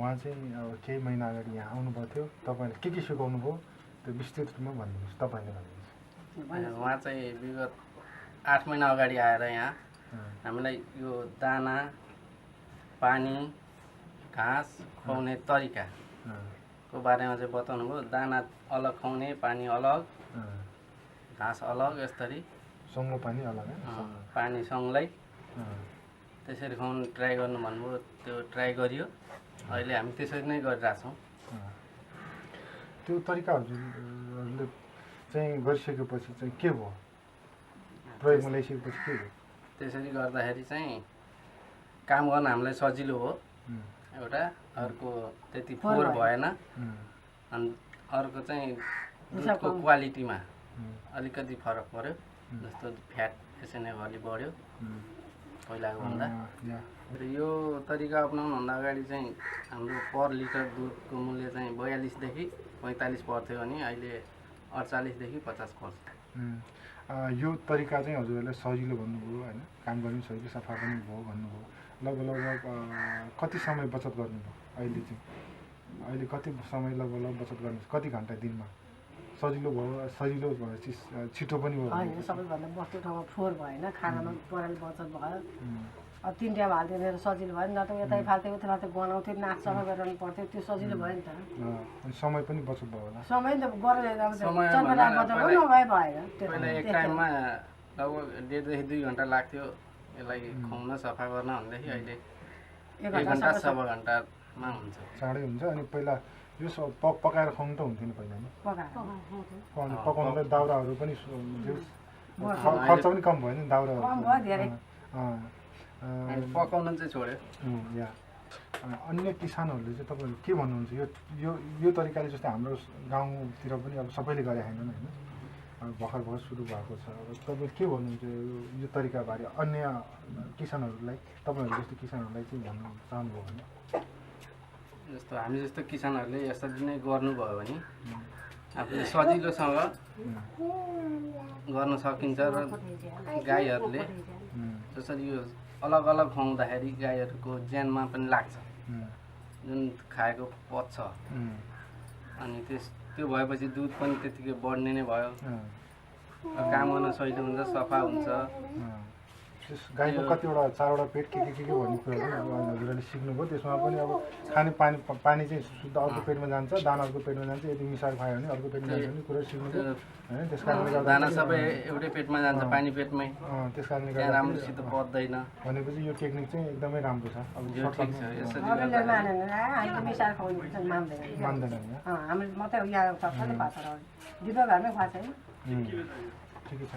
उहाँ चाहिँ अब केही महिना अगाडि यहाँ आउनुभएको थियो तपाईँले के सिकाउनु भयो त्यो विस्तृत रूपमा भनिदिनुहोस् तपाईँले भनिदिनुहोस् उहाँ चाहिँ विगत 8 महिना अगाडि आएर यहाँ हामीलाई यो दाना पानी घाँस खुवाउने तरिकाको बारेमा चाहिँ बताउनु भयो दाना अलग खुवाउने पानी अलग घाँस अलग यसरी सँगो पानी अलग पानी सँगै त्यसरी खुवाउनु ट्राई गर्नु भन्नुभयो त्यो ट्राई गरियो अहिले हामी त्यसरी नै गरिरहेछौँ त्यो तरिका हजुरले चाहिँ गरिसकेपछि चाहिँ के भयो प्रयोगमा ल्याइसकेपछि के भयो त्यसरी गर्दाखेरि चाहिँ काम गर्न हामीलाई सजिलो हो एउटा अर्को त्यति फोहोर भएन अनि अर्को चाहिँ दुधको क्वालिटीमा अलिकति फरक पर्यो जस्तो फ्याट एसएनएफ अलि बढ्यो पहिलाको भन्दा यो तरिका अपनाउनुभन्दा अगाडि चाहिँ हाम्रो पर लिटर दुधको मूल्य चाहिँ 42 देखि 45 पर्थ्यो भने अहिले 48 देखि 50 पर्छ यो तरिका चाहिँ हजुरहरूले सजिलो भन्नुभयो होइन काम गर्ने सजिलो सफा पनि भयो भन्नुभयो लगभग कति समय बचत गर्नुभयो अहिले कति समय लगभग बचत गर्नु कति घन्टा दिनमा सजिलो भएपछि छिटो पनि भयो होइन सबैभन्दा बस्ने ठाउँमा फोहोर भएन खानामा पराल बचत भयो अब 3 टाइम हालिदिएर सजिलो भयो नि त यतै फाल्थ्यो उता फाल्थ्यो गनाउँथ्यो नाच सफा गरिरहनु पर्थ्यो त्यो सजिलो भयो नि त अनि समय पनि बचत भयो होला समय त गरेर भएन पहिला एक टाइममा लगभग 1.5 देखि 2 घन्टा लाग्थ्यो यसलाई खुवाउन सफा गर्न भनेदेखि अहिले 1 घन्टा सवा घन्टामा हुन्छ चाँडै हुन्छ अनि पहिला यो पकाएर खुवाउनु त हुन्थ्यो नि पहिला नि पकाउनुलाई दाउराहरू पनि खर्च पनि कम भयो नि दाउराहरू पकाउन चाहिँ छोड्यो अन्य किसानहरूले चाहिँ तपाईँहरू के भन्नुहुन्छ यो तरिकाले जस्तै हाम्रो गाउँतिर पनि अब सबैले गरे छैनन् होइन भर्खर सुरु भएको छ अब तपाईँ के भन्नुहुन्छ यो तरिकाबारे अन्य किसानहरूलाई तपाईँहरू जस्तो किसानहरूलाई चाहिँ भन्नु चाहनुभयो भने जस्तो हामी जस्तो किसानहरूले यसरी नै गर्नुभयो भने आफूले सजिलोसँग गर्न सकिन्छ र गाईहरूले जसरी यो अलग अलग खुवाउँदाखेरि गाईहरूको ज्यानमा पनि लाग्छ जुन खाएको पच्छ अनि त्यो भएपछि दुध पनि त्यतिकै बढ्ने नै भयो काम गर्न सजिलो हुन्छ सफा हुन्छ गाईको कतिवटा 4वटा पेट के भन्ने कुराहरू अब हजुरहरूले सिक्नुभयो त्यसमा पनि अब खाने पानी चाहिँ शुद्ध अर्को पेटमा जान्छ दाना अर्को पेटमा जान्छ यदि मिसाएर खायो भने अर्को पेटमा जान्छ भने कुरा सिक्नुभयो होइन त्यस कारणले गर्दा दाना सबै एउटै पेटमा जान्छ पानी पेटमै त्यस कारणले गर्दा राम्रोसित पच्दैन भनेपछि यो टेक्निक चाहिँ एकदमै राम्रो छ अब यो ठिक छ यसरी मान्दैन हामीले मात्रै यहाँ सबैले भाषा दिदो घरमै खुवाएको छैन ठिकै छ